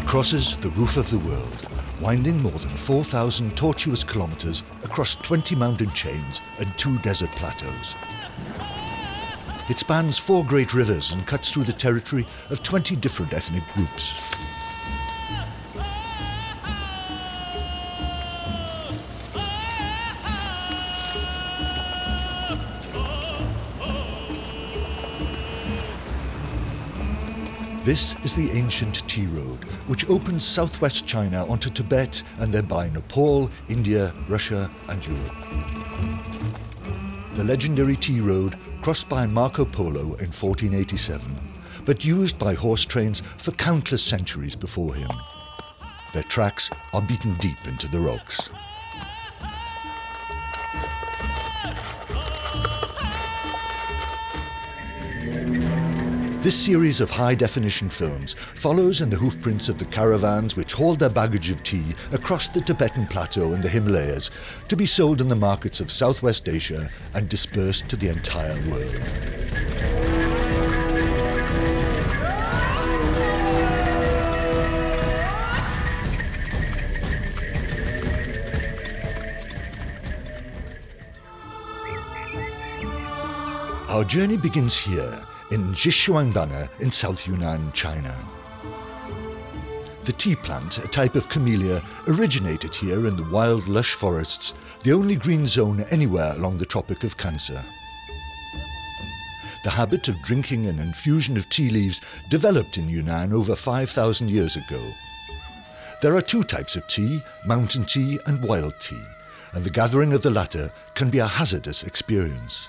crosses the roof of the world, winding more than 4,000 tortuous kilometers across 20 mountain chains and 2 desert plateaus. It spans 4 great rivers and cuts through the territory of 20 different ethnic groups. This is the ancient Tea Road, which opens southwest China onto Tibet and thereby Nepal, India, Russia and Europe. The legendary Tea Road, crossed by Marco Polo in 1487, but used by horse trains for countless centuries before him. Their tracks are beaten deep into the rocks. This series of high-definition films follows in the hoofprints of the caravans which hauled their baggage of tea across the Tibetan Plateau and the Himalayas to be sold in the markets of Southwest Asia and dispersed to the entire world. Our journey begins here, in Xishuangbanna in South Yunnan, China. The tea plant, a type of camellia, originated here in the wild, lush forests, the only green zone anywhere along the Tropic of Cancer. The habit of drinking an infusion of tea leaves developed in Yunnan over 5,000 years ago. There are 2 types of tea, mountain tea and wild tea, and the gathering of the latter can be a hazardous experience.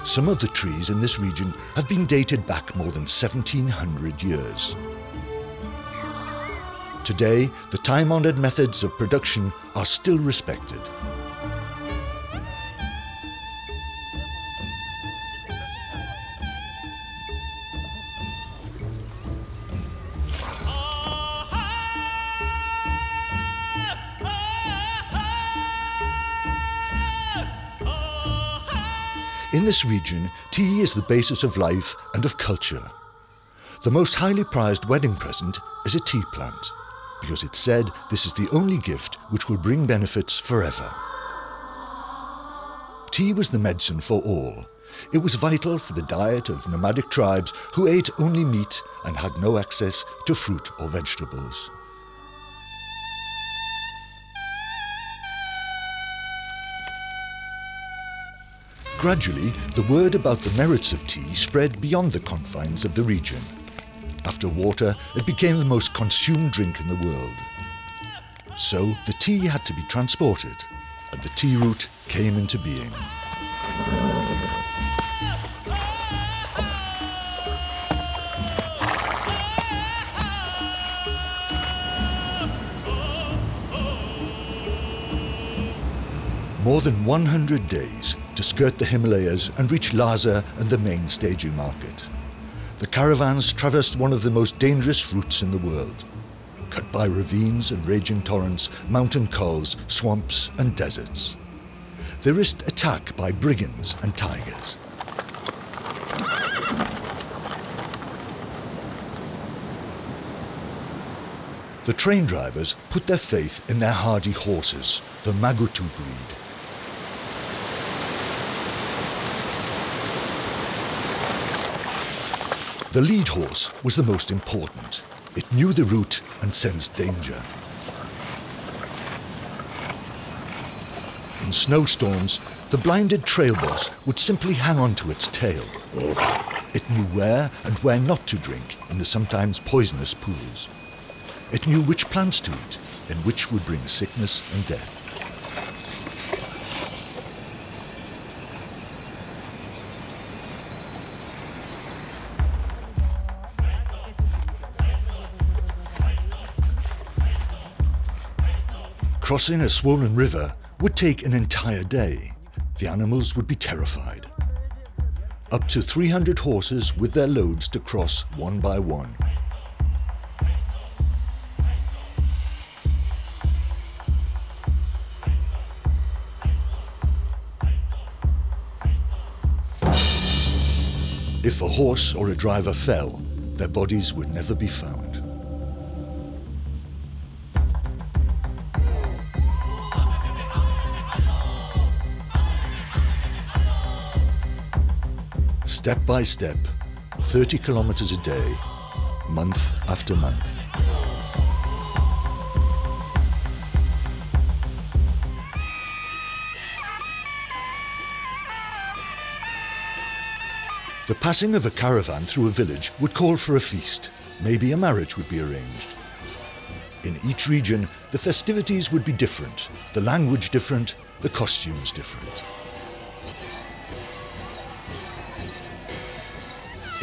Some of the trees in this region have been dated back more than 1,700 years. Today, the time-honoured methods of production are still respected. In this region, tea is the basis of life and of culture. The most highly prized wedding present is a tea plant, because it's said this is the only gift which will bring benefits forever. Tea was the medicine for all. It was vital for the diet of nomadic tribes who ate only meat and had no access to fruit or vegetables. Gradually, the word about the merits of tea spread beyond the confines of the region. After water, it became the most consumed drink in the world. So the tea had to be transported, and the tea route came into being. More than 100 days to skirt the Himalayas and reach Lhasa and the main staging market. The caravans traversed one of the most dangerous routes in the world, cut by ravines and raging torrents, mountain culls, swamps and deserts. They risked attack by brigands and tigers. The train drivers put their faith in their hardy horses, the Magutu breed. The lead horse was the most important. It knew the route and sensed danger. In snowstorms, the blinded trail boss would simply hang on to its tail. It knew where and where not to drink in the sometimes poisonous pools. It knew which plants to eat and which would bring sickness and death. Crossing a swollen river would take an entire day. The animals would be terrified. Up to 300 horses with their loads to cross one by one. If a horse or a driver fell, their bodies would never be found. Step by step, 30 kilometers a day, month after month. The passing of a caravan through a village would call for a feast. Maybe a marriage would be arranged. In each region, the festivities would be different, the language different, the costumes different.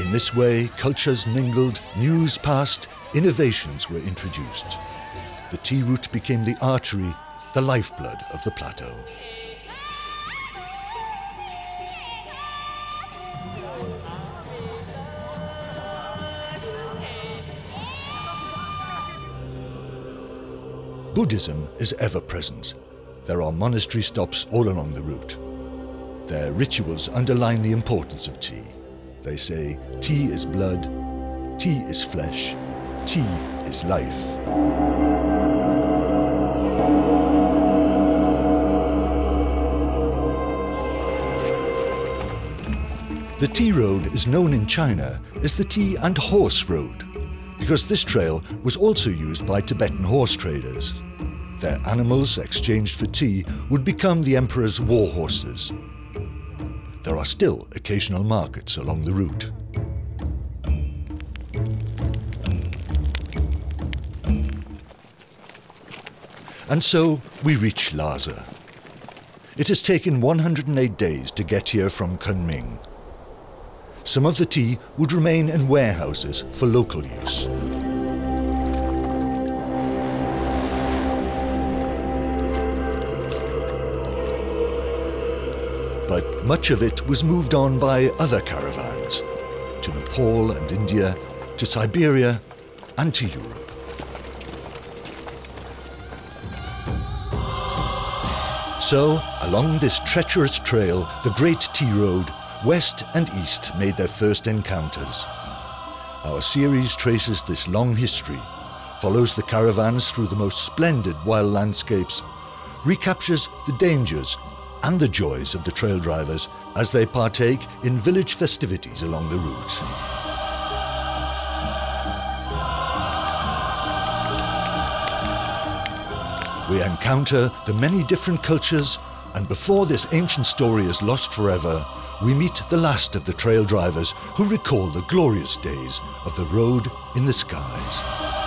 In this way, cultures mingled, news passed, innovations were introduced. The tea route became the artery, the lifeblood of the plateau. Buddhism is ever present. There are monastery stops all along the route. Their rituals underline the importance of tea. They say, tea is blood, tea is flesh, tea is life. The tea road is known in China as the Tea and Horse Road, because this trail was also used by Tibetan horse traders. Their animals exchanged for tea would become the emperor's war horses. There are still occasional markets along the route. And so we reach Lhasa. It has taken 108 days to get here from Kunming. Some of the tea would remain in warehouses for local use. But much of it was moved on by other caravans, to Nepal and India, to Siberia and to Europe. So, along this treacherous trail, the Great Tea Road, West and East made their first encounters. Our series traces this long history, follows the caravans through the most splendid wild landscapes, recaptures the dangers and the joys of the trail drivers as they partake in village festivities along the route. We encounter the many different cultures, and before this ancient story is lost forever, we meet the last of the trail drivers who recall the glorious days of the road in the skies.